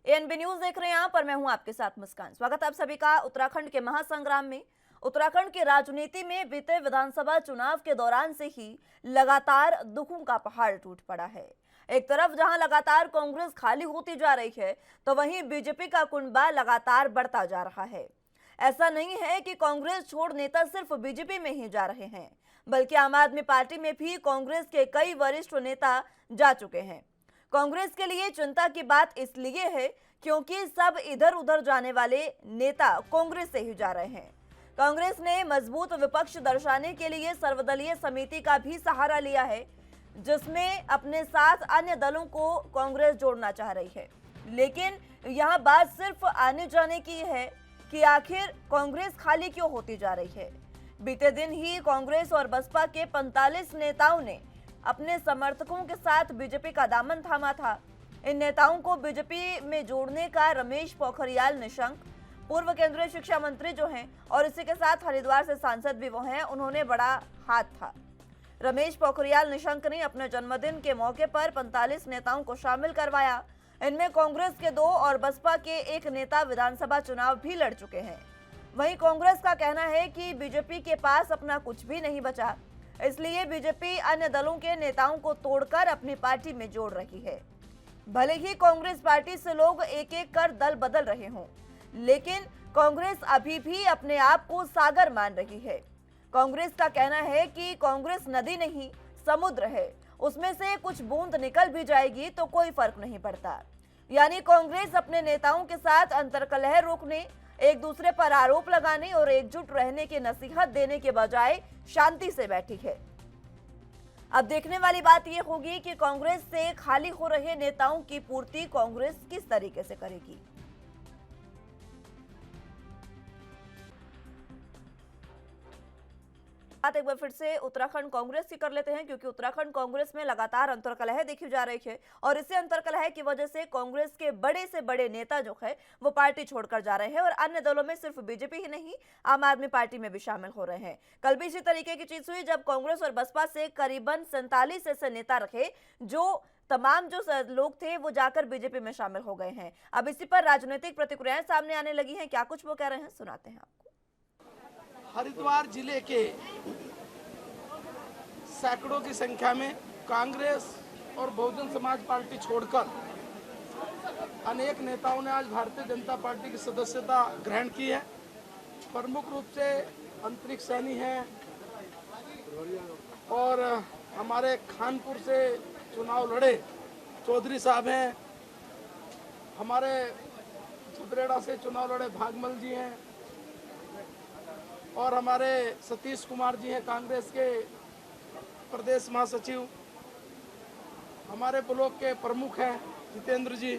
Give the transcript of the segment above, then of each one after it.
ANB news देख रहे हैं यहाँ पर। मैं हूं आपके साथ मुस्कान। स्वागत है आप सभी का उत्तराखंड के महासंग्राम में। उत्तराखंड की राजनीति में बीते विधानसभा चुनाव के दौरान से ही लगातार दुखों का पहाड़ टूट पड़ा है। एक तरफ जहां लगातार कांग्रेस खाली होती जा रही है, तो वहीं बीजेपी का कुनबा लगातार बढ़ता जा रहा है। ऐसा नहीं है कि कांग्रेस छोड़ नेता सिर्फ बीजेपी में ही जा रहे हैं, बल्कि आम आदमी पार्टी में भी कांग्रेस के कई वरिष्ठ नेता जा चुके हैं। कांग्रेस के लिए चिंता की बात इसलिए है क्योंकि सब इधर उधर जाने वाले नेता कांग्रेस से ही जा रहे हैं। कांग्रेस ने मजबूत विपक्ष दर्शाने के लिए सर्वदलीय समिति का भी सहारा लिया है, जिसमें अपने साथ अन्य दलों को कांग्रेस जोड़ना चाह रही है। लेकिन यहां बात सिर्फ आने जाने की है कि आखिर कांग्रेस खाली क्यों होती जा रही है। बीते दिन ही कांग्रेस और बसपा के 45 नेताओं ने अपने समर्थकों के साथ बीजेपी का दामन थामा था। इन नेताओं को बीजेपी में जोड़ने का रमेश पोखरियाल निशंक, पूर्व केंद्रीय शिक्षा मंत्री जो हैं, और इसी के साथ हरिद्वार से सांसद भी वो हैं, उन्होंने बड़ा हाथ था। रमेश पोखरियाल निशंक ने अपने जन्मदिन के मौके पर 45 नेताओं को शामिल करवाया। इनमें कांग्रेस के 2 और बसपा के 1 नेता विधानसभा चुनाव भी लड़ चुके हैं। वहीं कांग्रेस का कहना है कि बीजेपी के पास अपना कुछ भी नहीं बचा, इसलिए बीजेपी अन्य दलों के नेताओं को तोड़कर अपनी पार्टी में जोड़ रही है। भले ही कांग्रेस पार्टी से लोग एक एक कर दल बदल रहे हों, लेकिन कांग्रेस अभी भी अपने आप को सागर मान रही है। कांग्रेस का कहना है कि कांग्रेस नदी नहीं, समुद्र है, उसमें से कुछ बूंद निकल भी जाएगी तो कोई फर्क नहीं पड़ता। यानी कांग्रेस अपने नेताओं के साथ अंतर्कलह रोकने, एक दूसरे पर आरोप लगाने और एकजुट रहने की नसीहत देने के बजाय शांति से बैठी है। अब देखने वाली बात यह होगी कि कांग्रेस से खाली हो रहे नेताओं की पूर्ति कांग्रेस किस तरीके से करेगी। बात एक बार फिर से उत्तराखंड कांग्रेस की कर लेते हैं, क्योंकि उत्तराखंड कांग्रेस में लगातार अंतर्कलह देखी जा रही है और इसी अंतर्कलह की वजह से कांग्रेस के बड़े से बड़े नेता जो है वो पार्टी छोड़कर जा रहे हैं और अन्य दलों में सिर्फ बीजेपी ही नहीं, आम आदमी पार्टी में भी शामिल हो रहे हैं। कल भी इसी तरीके की चीज हुई जब कांग्रेस और बसपा से करीबन 47 ऐसे नेता रखे, जो तमाम जो लोग थे वो जाकर बीजेपी में शामिल हो गए हैं। अब इसी पर राजनीतिक प्रतिक्रियाएं सामने आने लगी हैं। क्या कुछ वो कह रहे हैं, सुनाते हैं आपको। हरिद्वार जिले के सैकड़ों की संख्या में कांग्रेस और बहुजन समाज पार्टी छोड़कर अनेक नेताओं ने आज भारतीय जनता पार्टी की सदस्यता ग्रहण की है। प्रमुख रूप से अंतरिक्ष सैनी हैं और हमारे खानपुर से चुनाव लड़े चौधरी साहब हैं, हमारे सुदरेड़ा से चुनाव लड़े भागमल जी हैं और हमारे सतीश कुमार जी हैं कांग्रेस के प्रदेश महासचिव, हमारे ब्लॉक के प्रमुख हैं जितेंद्र जी।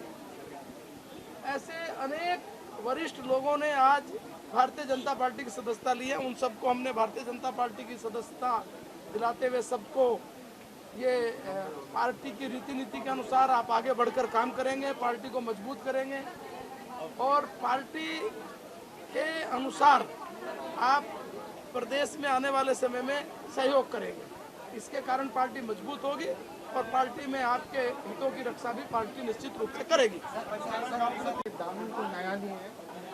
ऐसे अनेक वरिष्ठ लोगों ने आज भारतीय जनता पार्टी की सदस्यता ली है। उन सबको हमने भारतीय जनता पार्टी की सदस्यता दिलाते हुए सबको ये पार्टी की रीति नीति के अनुसार आप आगे बढ़कर काम करेंगे, पार्टी को मजबूत करेंगे और पार्टी के अनुसार आप प्रदेश में आने वाले समय में सहयोग करेंगे। इसके कारण पार्टी मजबूत होगी और पार्टी में आपके हितों की रक्षा भी पार्टी निश्चित रूप से करेगी। दामन को नया नहीं है,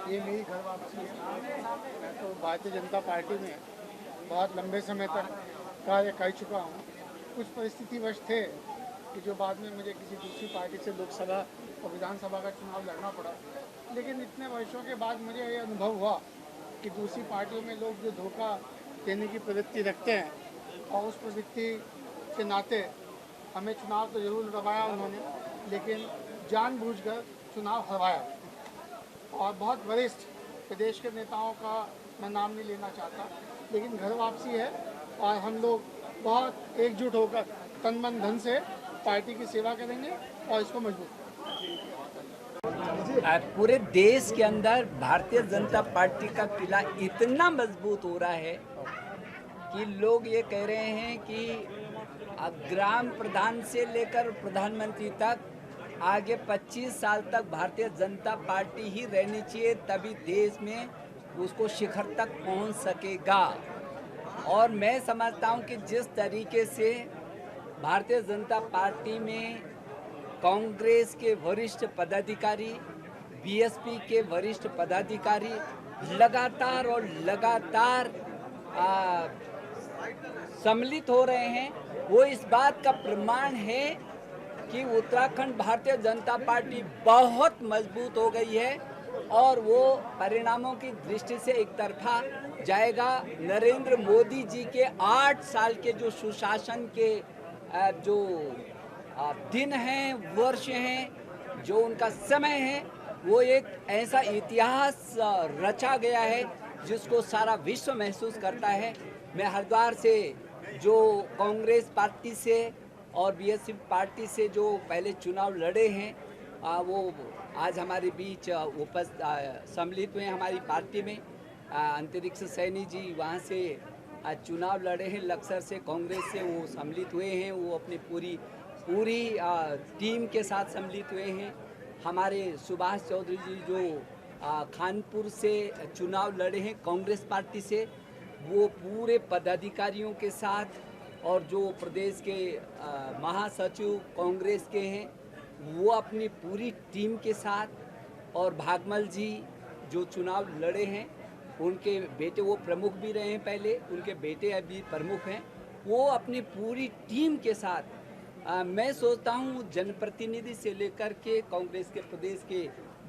ये मेरी घर वापसी है। मैं तो भारतीय जनता पार्टी में बहुत लंबे समय तक कार्य कर चुका हूँ। कुछ परिस्थितिवश थे कि जो बाद में मुझे किसी दूसरी पार्टी से लोकसभा और विधानसभा का चुनाव लड़ना पड़ा, लेकिन इतने वर्षों के बाद मुझे ये अनुभव हुआ कि दूसरी पार्टियों में लोग जो धोखा देने की प्रवृत्ति रखते हैं और उस प्रवृत्ति के नाते हमें चुनाव तो जरूर लड़वाया उन्होंने, लेकिन जानबूझकर चुनाव हरवाया। और बहुत वरिष्ठ प्रदेश के नेताओं का मैं नाम नहीं लेना चाहता, लेकिन घर वापसी है और हम लोग बहुत एकजुट होकर तन मन धन से पार्टी की सेवा करेंगे और इसको मजबूत करेंगे। पूरे देश के अंदर भारतीय जनता पार्टी का किला इतना मजबूत हो रहा है कि लोग ये कह रहे हैं कि ग्राम प्रधान से लेकर प्रधानमंत्री तक आगे 25 साल तक भारतीय जनता पार्टी ही रहनी चाहिए, तभी देश में उसको शिखर तक पहुंच सकेगा। और मैं समझता हूं कि जिस तरीके से भारतीय जनता पार्टी में कांग्रेस के वरिष्ठ पदाधिकारी, बीएसपी के वरिष्ठ पदाधिकारी लगातार और लगातार सम्मिलित हो रहे हैं, वो इस बात का प्रमाण है कि उत्तराखंड भारतीय जनता पार्टी बहुत मजबूत हो गई है और वो परिणामों की दृष्टि से एक तरफा जाएगा। नरेंद्र मोदी जी के 8 साल के जो सुशासन के जो दिन हैं, वर्ष हैं, जो उनका समय है, वो एक ऐसा इतिहास रचा गया है जिसको सारा विश्व महसूस करता है। मैं हरिद्वार से जो कांग्रेस पार्टी से और बीएसपी पार्टी से जो पहले चुनाव लड़े हैं, वो आज हमारे बीच सम्मिलित हुए हैं हमारी पार्टी में। अंतरिक्ष सैनी जी वहाँ से चुनाव लड़े हैं, लक्सर से कांग्रेस से वो सम्मिलित हुए हैं। वो अपनी पूरी टीम के साथ सम्मिलित हुए हैं। हमारे सुभाष चौधरी जी जो खानपुर से चुनाव लड़े हैं कांग्रेस पार्टी से, वो पूरे पदाधिकारियों के साथ, और जो प्रदेश के महासचिव कांग्रेस के हैं वो अपनी पूरी टीम के साथ, और भागमल जी जो चुनाव लड़े हैं उनके बेटे, वो प्रमुख भी रहे हैं पहले, उनके बेटे अभी प्रमुख हैं, वो अपनी पूरी टीम के साथ मैं सोचता हूँ जनप्रतिनिधि से लेकर के कांग्रेस के प्रदेश के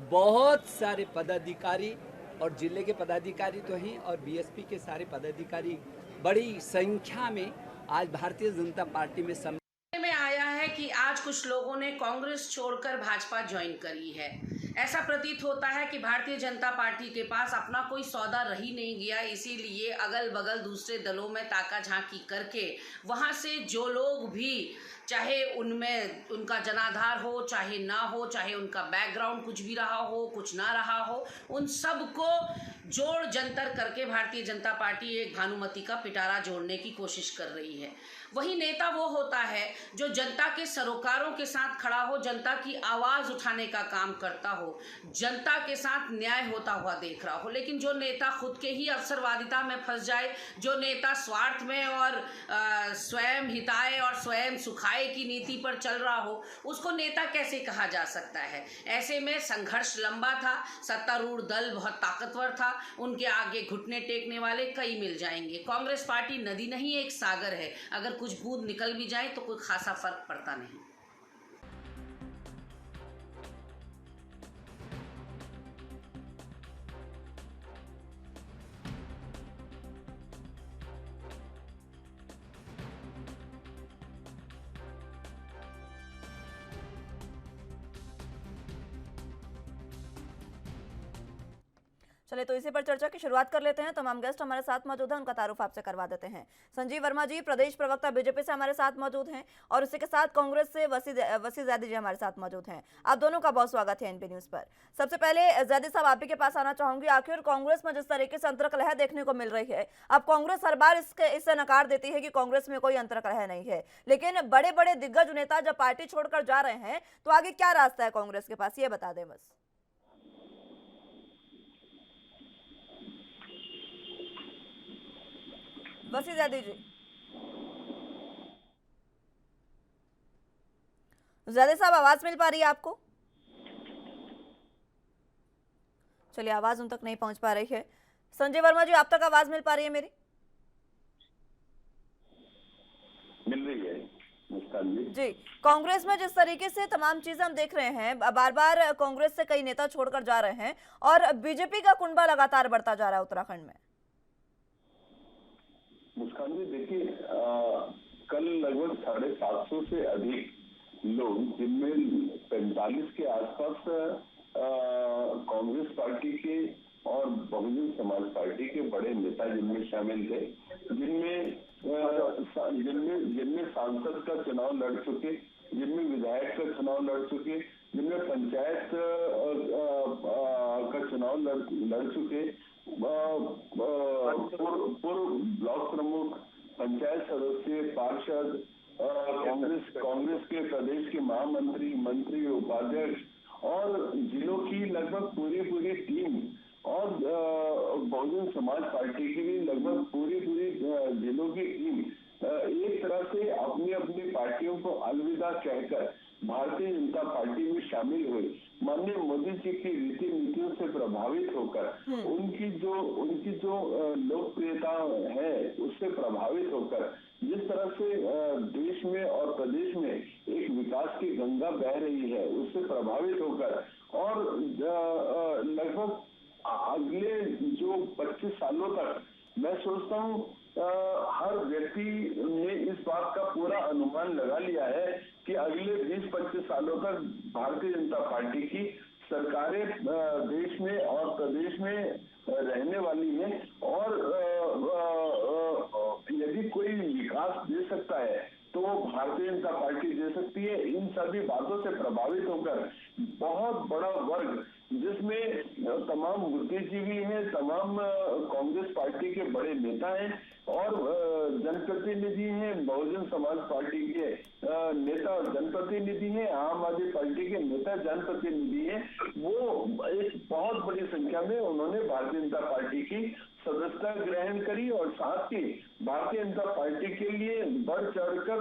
बहुत सारे पदाधिकारी और जिले के पदाधिकारी तो हैं, और बीएसपी के सारे पदाधिकारी बड़ी संख्या में आज भारतीय जनता पार्टी में आया है कि आज कुछ लोगों ने कांग्रेस छोड़कर भाजपा ज्वाइन करी है। ऐसा प्रतीत होता है कि भारतीय जनता पार्टी के पास अपना कोई सौदा रही नहीं गया, इसीलिए अगल बगल दूसरे दलों में ताका झांकी करके वहां से जो लोग भी, चाहे उनमें उनका जनाधार हो चाहे ना हो, चाहे उनका बैकग्राउंड कुछ भी रहा हो कुछ ना रहा हो, उन सबको जोड़ जंतर करके भारतीय जनता पार्टी एक भानुमति का पिटारा जोड़ने की कोशिश कर रही है। वही नेता वो होता है जो जनता के सरोकारों के साथ खड़ा हो, जनता की आवाज़ उठाने का काम करता हो, जनता के साथ न्याय होता हुआ देख रहा हो। लेकिन जो नेता खुद के ही अवसरवादिता में फंस जाए, जो नेता स्वार्थ में और स्वयं हिताय और स्वयं सुखाए की नीति पर चल रहा हो, उसको नेता कैसे कहा जा सकता है। ऐसे में संघर्ष लंबा था, सत्तारूढ़ दल बहुत ताकतवर था, उनके आगे घुटने टेकने वाले कई मिल जाएंगे। कांग्रेस पार्टी नदी नहीं, एक सागर है, अगर कुछ बूंद निकल भी जाए तो कोई खासा फर्क पड़ता नहीं। चलिए तो इसी पर चर्चा की शुरुआत कर लेते हैं। तमाम गेस्ट हमारे साथ मौजूद हैं, उनका तारुफ आपसे करवा देते हैं। संजीव वर्मा जी प्रदेश प्रवक्ता बीजेपी से हमारे साथ मौजूद हैं, और उसी के साथ कांग्रेस से वसी जैदी जी हमारे साथ मौजूद हैं। आप दोनों का बहुत स्वागत है एनपी न्यूज पर। सबसे पहले जैदी साहब आप ही के पास आना चाहूंगी। आखिर कांग्रेस में जिस तरीके से अंतर्कलह देखने को मिल रही है, अब कांग्रेस हर बार इससे नकार देती है कि कांग्रेस में कोई अंतर्कलह नहीं है, लेकिन बड़े बड़े दिग्गज नेता जब पार्टी छोड़कर जा रहे हैं तो आगे क्या रास्ता है कांग्रेस के पास, ये बता दें बस। वसी जैदी जी, जैदी साहब आवाज मिल पा रही है आपको? चलिए आवाज उन तक नहीं पहुंच पा रही है। संजय वर्मा जी आप तक आवाज मिल पा रही है मेरी? मिल रही है मुस्कान जी। कांग्रेस में जिस तरीके से तमाम चीजें हम देख रहे हैं, बार बार कांग्रेस से कई नेता छोड़कर जा रहे हैं और बीजेपी का कुंबा लगातार बढ़ता जा रहा है उत्तराखंड में। मुस्कान जी देखिए, कल लगभग 750 से अधिक लोग, जिनमें 45 के आसपास कांग्रेस पार्टी के और बहुजन समाज पार्टी के बड़े नेता जिनमें शामिल थे, जिनमें सांसद का चुनाव लड़ चुके, जिनमें विधायक का चुनाव लड़ चुके, जिनमें पंचायत का चुनाव लड़ चुके, पूर्व ब्लॉक प्रमुख, पंचायत सदस्य, पार्षद, कांग्रेस के प्रदेश के महामंत्री, मंत्री, उपाध्यक्ष और जिलों की लगभग पूरी टीम, और बहुजन समाज पार्टी की भी लगभग पूरी जिलों की टीम एक तरह से अपनी पार्टियों को अलविदा कहकर भारतीय जनता पार्टी में शामिल हुए, माननीय मोदी जी की रीति नीतियों से प्रभावित होकर उनकी जो लोकप्रियता है उससे प्रभावित होकर जिस तरह से देश में और प्रदेश में एक विकास की गंगा बह रही है उससे प्रभावित होकर और लगभग अगले जो 25 सालों तक मैं सोचता हूँ हर व्यक्ति ने इस बात का पूरा अनुमान लगा लिया है कि अगले 20-25 सालों तक भारतीय जनता पार्टी की सरकारें देश में और प्रदेश में रहने वाली है और यदि कोई विकास दे सकता है तो वो भारतीय जनता पार्टी दे सकती है। इन सभी बातों से प्रभावित होकर बहुत बड़ा वर्ग जिसमें तमाम बुद्धिजीवी हैं, तमाम कांग्रेस पार्टी के बड़े नेता हैं और जनप्रतिनिधि हैं, बहुजन समाज पार्टी के नेता जनप्रतिनिधि हैं, आम आदमी पार्टी के नेता जनप्रतिनिधि हैं, वो एक बहुत बड़ी संख्या में उन्होंने भारतीय जनता पार्टी की सदस्यता ग्रहण करी और साथ ही भारतीय जनता पार्टी के लिए बढ़ चढ़कर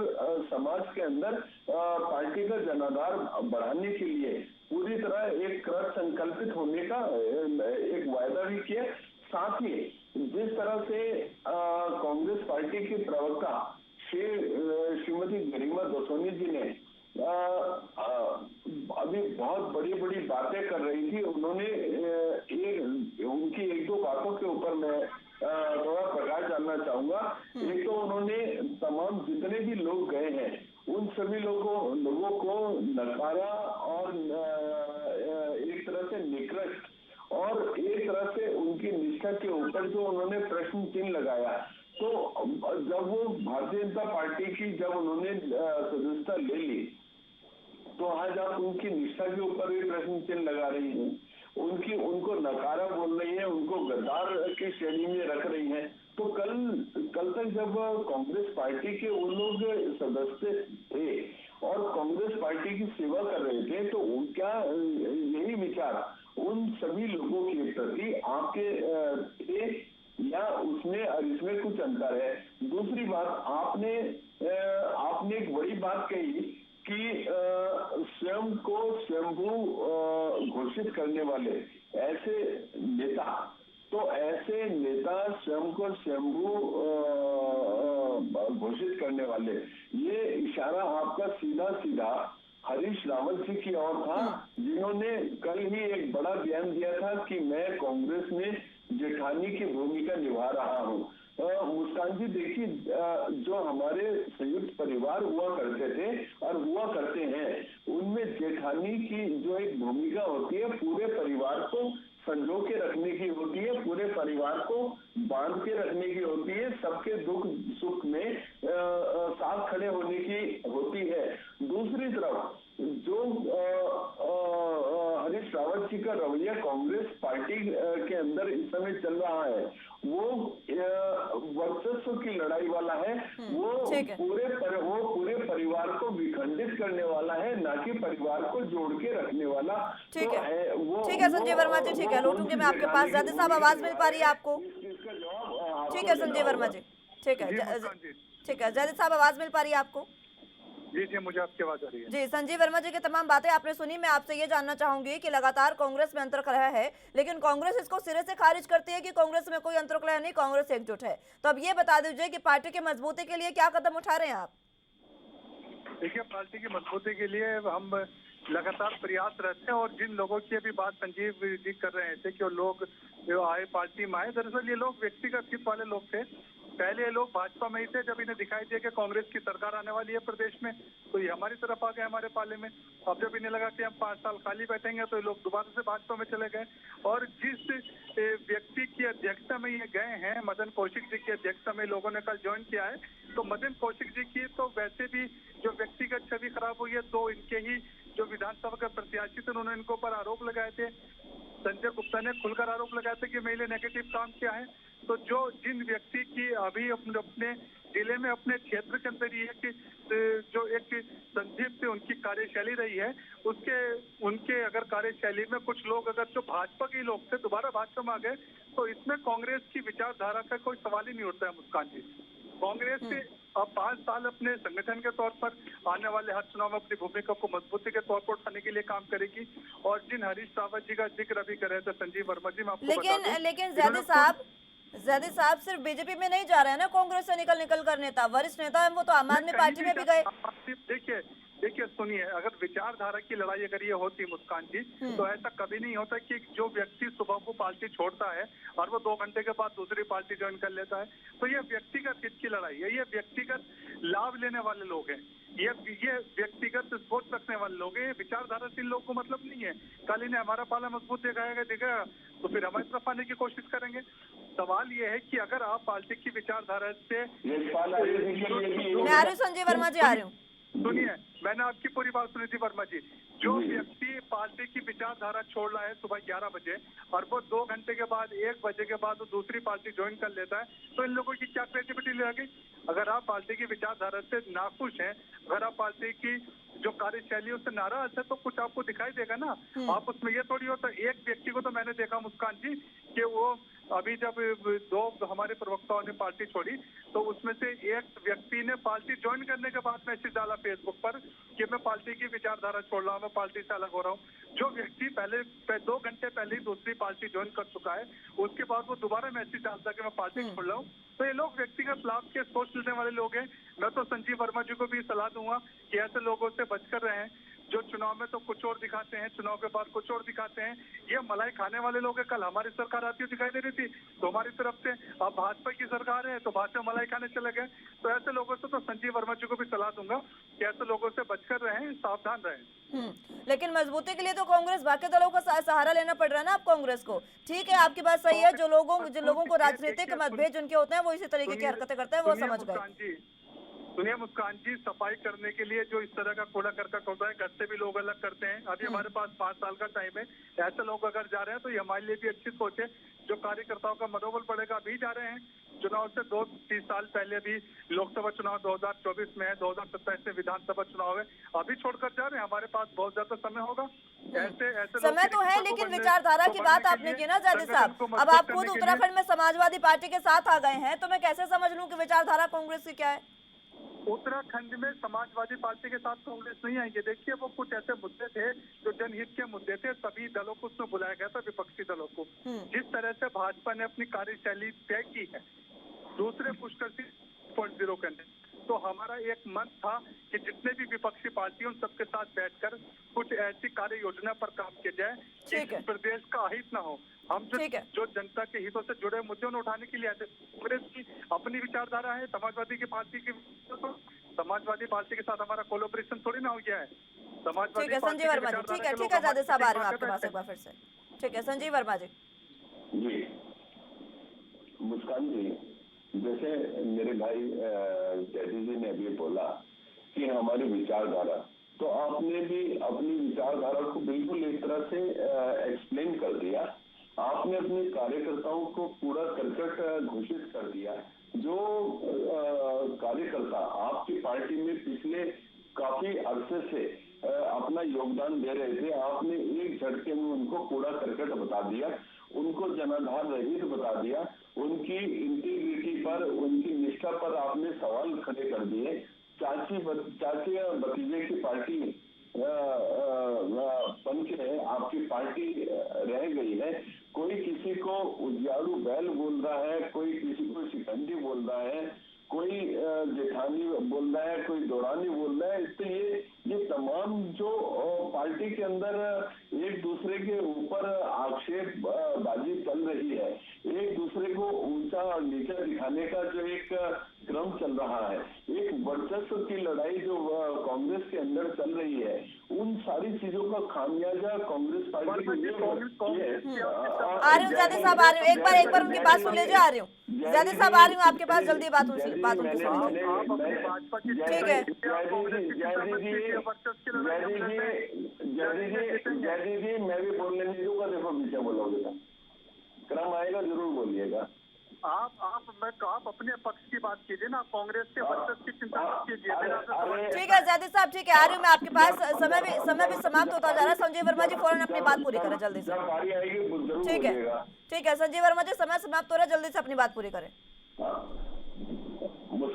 समाज के अंदर पार्टी का जनाधार बढ़ाने के लिए पूरी तरह एक कृत संकल्पित होने का एक वायदा भी किया। साथ ही जिस तरह से कांग्रेस पार्टी की प्रवक्ता श्रीमती गरिमा दसोनी जी ने अभी बहुत बड़ी बड़ी बातें कर रही थी, उन्होंने उनकी एक दो बातों के ऊपर मैं थोड़ा प्रकाश डालना चाहूंगा। एक तो उन्होंने तमाम जितने भी लोग गए हैं उन सभी लोगों को नकारा और एक तरह से निकृष्ट और एक तरह से उनकी निष्ठा के ऊपर जो उन्होंने प्रश्न चिन्ह लगाया। तो जब वो भारतीय जनता पार्टी की जब उन्होंने सदस्यता ले ली तो आज आप उनकी निष्ठा के ऊपर भी प्रश्न चिन्ह लगा रही हैं, उनको नकारा बोल रही हैं, उनको गद्दार की श्रेणी में रख रही हैं। तो कल तक जब कांग्रेस पार्टी के उन लोग सदस्य थे और कांग्रेस पार्टी की सेवा कर रहे थे तो क्या यही विचार उन सभी लोगों के प्रति आपके थे या उसमें और इसमें कुछ अंतर है? दूसरी बात आपने एक बड़ी बात कही कि स्वयं को स्वयंभू घोषित करने वाले ऐसे नेता, तो ऐसे नेता स्वयं को स्वयंभू घोषित करने वाले, ये इशारा आपका सीधा हरीश रावत जी की ओर था, जिन्होंने कल ही एक बड़ा बयान दिया था कि मैं कांग्रेस में जेठानी की भूमिका निभा रहा हूँ। मुस्कान जी देखिए, जो हमारे संयुक्त परिवार हुआ करते थे और हुआ करते हैं उनमें जेठानी की जो एक भूमिका होती है पूरे परिवार को संजो के रखने की होती है, पूरे परिवार को बांध के रखने की होती है, सबके दुख सुख में साथ खड़े होने की होती है। दूसरी तरफ जो हरीश रावत जी का रवैया कांग्रेस पार्टी के अंदर इस समय चल रहा है वो वर्चस्व की लड़ाई वाला है, वो पूरे परिवार को विखंडित करने वाला है, ना कि परिवार को जोड़ के रखने वाला। ठीक है संजय वर्मा जी, ठीक है, लौटूंगी मैं आपके पास। जायद साहब आवाज मिल पा रही है आपको? इसका जवाब ठीक है संजय वर्मा जी, ठीक है जायद साहब आवाज मिल पा रही है आपको? जी मुझे आपकी आवाज आ रही है। जी, संजीव वर्मा जी की तमाम बातें आपने सुनी। मैं आपसे ये जानना चाहूंगी कि लगातार कांग्रेस में अंतर्कलह है, लेकिन कांग्रेस इसको सिरे से खारिज करती है कि कांग्रेस में कोई अंतर्कलह नहीं, कांग्रेस एकजुट है। तो अब ये बता दीजिए कि पार्टी की मजबूती के लिए क्या कदम उठा रहे हैं आप? देखिए, पार्टी की मजबूती के लिए हम लगातार प्रयास रहते हैं और जिन लोगों की अभी बात संजीव जी कर रहे थे कि वो लोग जो आए पार्टी में आए, दरअसल ये लोग व्यक्तिगत हित वाले लोग थे। पहले ये लोग भाजपा में ही थे, जब इन्हें दिखाई दिया कि कांग्रेस की सरकार आने वाली है प्रदेश में तो ये हमारी तरफ आ गए, हमारे पाले में। अब जब इन्हें लगा कि हम 5 साल खाली बैठेंगे तो ये लोग दोबारा से भाजपा में चले गए। और जिस व्यक्ति की अध्यक्षता में ये गए हैं, मदन कौशिक जी की अध्यक्षता में लोगों ने कल ज्वाइन किया है, तो मदन कौशिक जी की तो वैसे भी जो व्यक्तिगत छवि खराब हुई है, तो इनके ही जो विधानसभा के प्रत्याशी थे उन्होंने इनको पर आरोप लगाए थे। संजय गुप्ता ने खुलकर आरोप लगाया था कि मैले नेगेटिव काम किया है। तो जिन व्यक्ति की अभी अपने जिले में अपने क्षेत्र के अंदर ये कि जो एक संदीप से उनकी कार्यशैली रही है, उनके अगर कार्यशैली में कुछ लोग अगर जो भाजपा के लोग थे दोबारा भाजपा में आ गए तो इसमें कांग्रेस की विचारधारा का कोई सवाल ही नहीं उठता है मुस्कान जी। कांग्रेस से अब 5 साल अपने संगठन के तौर पर आने वाले हर चुनाव में अपनी भूमिका को मजबूती के तौर पर उठाने के लिए काम करेगी। और जिन हरीश रावत जी का जिक्र अभी कर रहे थे संजीव वर्मा जी, मैं आपको बता दूं, लेकिन ज़ैदी साहब सिर्फ बीजेपी में नहीं जा रहे हैं ना, कांग्रेस से निकल कर नेता, वरिष्ठ नेता है वो तो आम आदमी पार्टी में भी गए। देखिए सुनिए, अगर विचारधारा की लड़ाई अगर ये होती मुस्कान जी, तो ऐसा कभी नहीं होता कि जो व्यक्ति सुबह को पार्टी छोड़ता है और वो 2 घंटे के बाद दूसरी पार्टी ज्वाइन कर लेता है, तो ये व्यक्तिगत हित की लड़ाई है। ये व्यक्तिगत लाभ लेने वाले लोग हैं, ये व्यक्तिगत सोच रखने वाले लोग हैं। विचारधाराशील लोग को मतलब नहीं है कल इन्हें हमारा पाला मजबूत दिखाएगा तो फिर हमारी तरफ आने की कोशिश करेंगे। सवाल ये है कि अगर आप पार्टी की विचारधारा से, मैं आ रही हूँ संजीव वर्मा जी, आ रही हूँ। सुनिए, मैंने आपकी पूरी बात सुनी थी वर्मा जी। जो व्यक्ति पार्टी की विचारधारा छोड़ रहा है सुबह 11 बजे और वो 2 घंटे के बाद 1 बजे के बाद वो दूसरी पार्टी ज्वाइन कर लेता है, तो इन लोगों की क्या क्रिएटिविटी लगेगी? अगर आप पार्टी की विचारधारा से नाखुश हैं, अगर आप पार्टी की जो कार्यशैली उससे नाराज है, तो कुछ आपको दिखाई देगा ना। आप उसमें ये थोड़ी होता, एक व्यक्ति को तो मैंने देखा मुस्कान जी कि वो अभी जब 2 हमारे प्रवक्ताओं ने पार्टी छोड़ी तो उसमें से एक व्यक्ति ने पार्टी ज्वाइन करने के बाद मैसेज डाला फेसबुक पर कि मैं पार्टी की विचारधारा छोड़ रहा हूँ, मैं पार्टी से अलग हो रहा हूँ। जो व्यक्ति पहले 2 घंटे पहले ही दूसरी पार्टी ज्वाइन कर चुका है, उसके बाद वो दोबारा मैसेज डालता है कि मैं पार्टी छोड़ रहा हूँ, तो ये लोग व्यक्तिगत लाभ के सोच लेने वाले लोग हैं। मैं तो संजीव वर्मा जी को भी सलाह दूंगा कि ऐसे लोगों से बचकर रहें जो चुनाव में तो कुछ और दिखाते हैं, चुनाव के बाद कुछ और दिखाते हैं। ये मलाई खाने वाले लोग हैं। कल हमारी सरकार आती हुई दिखाई दे रही थी तो हमारी तरफ से, अब भाजपा की सरकार है तो भाजपा मलाई खाने चले गए। तो ऐसे लोगों से तो संजीव वर्मा जी को भी सलाह दूंगा कि ऐसे लोगों से बचकर रहें, सावधान रहें। लेकिन मजबूती के लिए तो कांग्रेस बाकी दलों का सहारा लेना पड़ रहा है ना आप कांग्रेस को। ठीक है, आपकी बात सही है, जिन लोगों को राजनीतिक मतभेद जिनके होते हैं वो इसी तरीके की हरकतें करते हैं, वो समझ गए। सुनिए मुस्कान जी, सफाई करने के लिए जो इस तरह का कूड़ा करकट होता है, घर से भी लोग अलग करते हैं। अभी हमारे पास 5 साल का टाइम है, ऐसे लोग अगर जा रहे हैं तो ये हमारे लिए भी अच्छी सोच है। जो कार्यकर्ताओं का मनोबल बढ़ेगा, अभी जा रहे हैं। चुनाव से 2-3 साल पहले भी लोकसभा चुनाव 2024 में है, 2027 में विधानसभा चुनाव है, अभी छोड़कर जा रहे हैं। हमारे पास बहुत ज्यादा समय होगा। ऐसे समय तो है, लेकिन विचारधारा की बात आपने की ना ज़ैदी साहब। अब आप खुद उत्तराखंड में समाजवादी पार्टी के साथ आ गए हैं, तो मैं कैसे समझ लूं कि विचारधारा कांग्रेस की क्या है? उत्तराखंड में समाजवादी पार्टी के साथ कांग्रेस नहीं आएंगे। देखिए, वो कुछ ऐसे मुद्दे थे जो जनहित के मुद्दे थे, सभी दलों को उसमें बुलाया गया था, विपक्षी दलों को। जिस तरह से भाजपा ने अपनी कार्यशैली तय की है दूसरे पुष्कर सिंह 2.0 के अंदर, तो हमारा एक मन था कि जितने भी विपक्षी पार्टी उन सबके साथ बैठकर कुछ ऐसी कार्य योजना पर काम किया जाए कि प्रदेश का अहित न हो। हम जो जनता के हितों से जुड़े मुद्दे उन्हें उठाने के लिए आते। कांग्रेस की अपनी विचारधारा है, समाजवादी की पार्टी की, तो समाजवादी पार्टी के साथ हमारा कोलैबोरेशन थोड़ी ना हो गया है। ठीक है संजीव वर्मा जी, ठीक है ज़ैदी साहब, आ रहे हैं आपके पास एक बार फिर से। ठीक है संजीव वर्मा जी। जी मुस्कान जी, जैसे मेरे भाई जैदी जी ने अभी बोला कि हमारी विचारधारा, तो आपने भी अपनी विचारधारा को बिल्कुल इस तरह से एक्सप्लेन कर दिया। आपने अपने कार्यकर्ताओं को पूरा करकट घोषित कर दिया। जो कार्यकर्ता आपकी पार्टी में पिछले काफी अरसे से अपना योगदान दे रहे थे, आपने एक झटके में उनको कूड़ा करकट बता दिया, उनको जनाधार रहित बता दिया, उनकी इंटीग्रिटी पर, उनकी निष्ठा पर आपने सवाल खड़े कर दिए। चाची या भतीजे की पार्टी बन के आपकी पार्टी रह गई है। कोई किसी को उजियारू बैल बोल रहा है, कोई किसी को शिकंजी बोल रहा है, कोई जेठानी बोल रहा है, कोई दौरानी बोल रहा है। तो ये तमाम जो पार्टी के अंदर एक दूसरे के ऊपर आक्षेप बाजी चल रही है, एक दूसरे को ऊंचा और नीचा दिखाने का जो एक क्रम चल रहा है, एक वर्चस्व की लड़ाई जो कांग्रेस के अंदर चल रही है, उन सारी चीजों का खामियाजा कांग्रेस पार्टी आ रही हूँ ज़ैदी साहब, आ रही हूँ, एक बार उनकी बात सुन लीजिए। आ रही हूँ ज़ैदी साहब, आ रही हूँ आपके पास, जल्दी बात उनसे ठीक है। जैदी जी मैं भी बोलने नहीं दूंगा, देखो पीछे बोलोगे तो क्रम आएगा, जरूर बोलिएगा। आप अपने पक्ष की बात कीजिए ना, कांग्रेस के वर्चस्व की चिंता मत कीजिए। ठीक है ज़ैदी साहब, ठीक है, आ रही हूँ मैं आपके पास। समय भी समाप्त होता जा रहा है। संजीव वर्मा जी फौरन अपनी बात पूरी करें जल्दी से। ठीक है संजीव वर्मा जी, समय समाप्त हो रहा है, जल्दी से अपनी बात पूरी करें।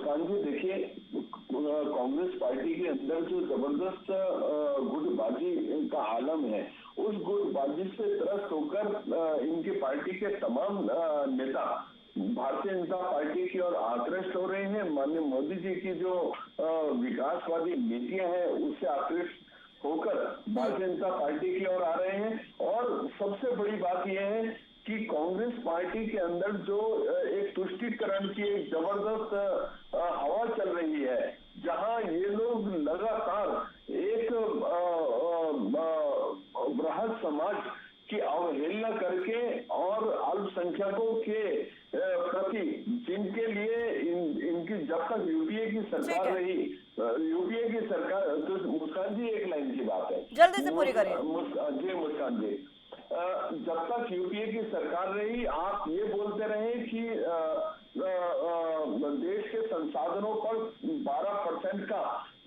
मुस्कान जी देखिए, कांग्रेस पार्टी के अंदर जो जबरदस्त गुटबाजी का आलम है, उस गुटबाजी से त्रस्त होकर इनकी पार्टी के तमाम नेता भारतीय जनता पार्टी की ओर आकृष्ट हो रहे हैं। माननीय मोदी जी की जो विकासवादी नीतियां हैं उससे आकृष्ट होकर भारतीय जनता पार्टी की ओर आ रहे हैं। और सबसे बड़ी बात यह है कि कांग्रेस पार्टी के अंदर जो एक तुष्टीकरण की एक जबरदस्त हवा चल रही है, जहां ये लोग लगातार एक बृहद समाज की अवहेलना करके और अल्पसंख्यकों के प्रति जिनके लिए इनकी जब तक यूपीए की सरकार रही, यूपीए की सरकार, तो मुस्कान जी एक लाइन की बात है, जल्दी से पूरी करिए। जी मुस्कान जी, जब तक यूपीए की सरकार रही आप ये बोलते रहे कि देश के संसाधनों पर 12% का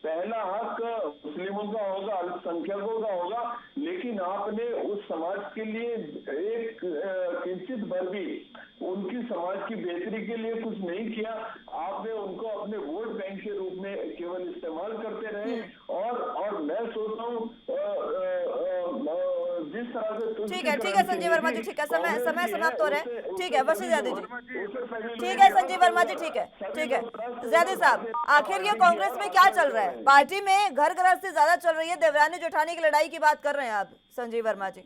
पहला हक मुस्लिमों का होगा, अल्पसंख्यकों का होगा, लेकिन आपने उस समाज के लिए एक किंचित भर भी उनकी समाज की बेहतरी के लिए कुछ नहीं किया। आपने उनको अपने वोट बैंक के रूप में केवल इस्तेमाल करते रहे। और मैं सोचता हूँ जिस तरह से ठीक है संजीव वर्मा जी, ठीक है, समय समाप्त हो रहा है। ठीक है वर्षी ज़्यादा जी, ठीक है संजीव वर्मा जी, ठीक है ज़्यादा साहब, आखिर ये कांग्रेस में क्या चल रहा है? पार्टी में घर गृहस्थी ज्यादा चल रही है, देवरानी जेठानी की लड़ाई की बात कर रहे हैं आप संजीव वर्मा जी।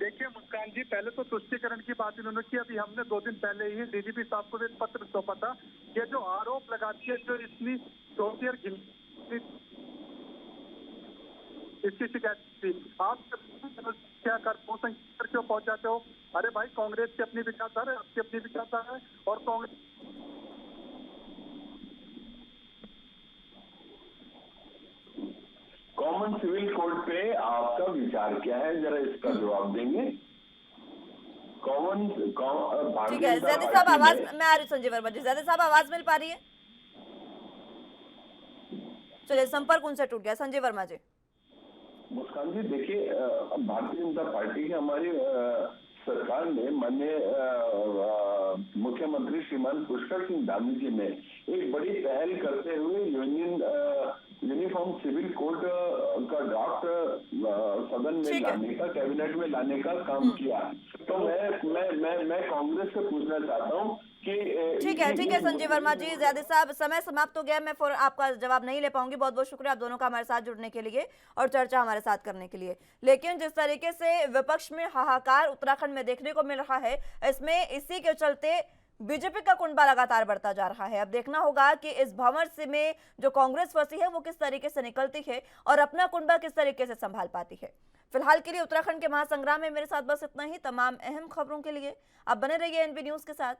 देखिए मुस्कान जी, पहले तो तुष्टीकरण की बात इन्होंने की। अभी हमने 2 दिन पहले ही डीजीपी साहब को एक पत्र सौंपा था। ये जो आरोप लगाती है, जो इतनी सोचियर इसकी शिकायत थी, आप क्या कर क्यों पहुंच जाते हो? अरे भाई, कांग्रेस की अपनी विचारधारा है, आपकी अपनी विचारधारा है, और कांग्रेस कॉमन सिविल कोड पे आपका विचार क्या है, जरा इसका जवाब देंगे। ठीक है ज़ैदी साहब, आवाज मैं आ रही, संजीव वर्मा जी, ज़ैदी साहब आवाज मिल पा रही है? चलिए संपर्क उनसे टूट गया। संजीव वर्मा जी। मुस्कान जी देखिए, भारतीय जनता पार्टी की हमारी सरकार ने माननीय मुख्यमंत्री श्रीमान पुष्कर सिंह धामी जी ने एक बड़ी पहल करते हुए यूनिफॉर्म सिविल कोड का ड्राफ्ट सदन में लाने का, कैबिनेट में लाने का काम किया। तो मैं कांग्रेस से पूछना चाहता हूँ कि ठीक है संजीव वर्मा जी, ज़्यादा साहब समय समाप्त हो गया, मैं फिर आपका जवाब नहीं ले पाऊंगी। बहुत बहुत शुक्रिया आप दोनों का हमारे साथ जुड़ने के लिए और चर्चा हमारे साथ करने के लिए। लेकिन जिस तरीके से विपक्ष में हाहाकार उत्तराखंड में देखने को मिल रहा है, इसमें इसी के चलते बीजेपी का कुंबा लगातार बढ़ता जा रहा है। अब देखना होगा कि इस भंवर से में जो कांग्रेस फंसी है वो किस तरीके से निकलती है और अपना कुंबा किस तरीके से संभाल पाती है। फिलहाल के लिए उत्तराखंड के महासंग्राम में मेरे साथ बस इतना ही। तमाम अहम खबरों के लिए आप बने रहिए एनबी न्यूज के साथ।